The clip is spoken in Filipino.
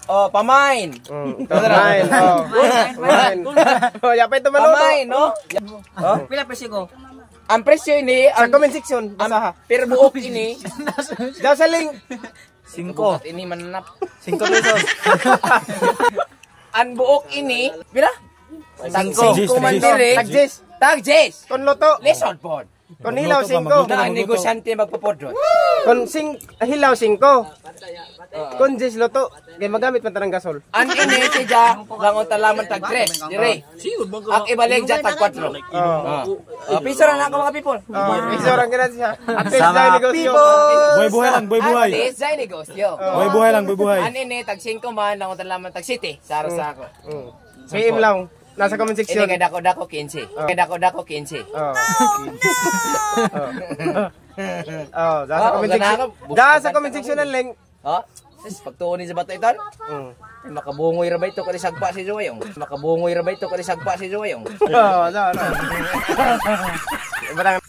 Oh, pamain. Pamain. Pamain. Oh, yapay to maluto. Pamain, no? Oh, Pila presyo ko? ang presyo ini, Sa comment section, basa ha. per buok ini, Daw sa link. 5. Ini mananap. 5 pesos. Ang buok ini, pila? 5 man Tag- dire. Tag-10. Tag 10. Kon luto. Lesson pod. Kon hilaw 5. Na ang negosyante magpapodron. Kon hilaw 5. Kon 10 luto. Kaya magamit man tanang gasol. Ang ini siya, langon talaman tag 3. Dire. Ang ibalik dyan tag 4. Piso na ako mga people. Iso orang kana siya. At least dahil negosyo. Buhay-buhay lang, buhay-buhay. At least dahil negosyo. Buhay-buhay lang, buhay-buhay. Ang ini tag 5 man, langon talaman tag 7. Saro sa ako. PM lang. Nasa comment Ini section. kay dako-dako 15. Kay dako-dako 15. Sa comment section. Sa comment section ng link. Oh, pagtuon ni sa bata ito. Makabungoy ra ba ito kani sagpa si Joyong? Makabungoy ra ba ito kani sagpa si Joyong? Barang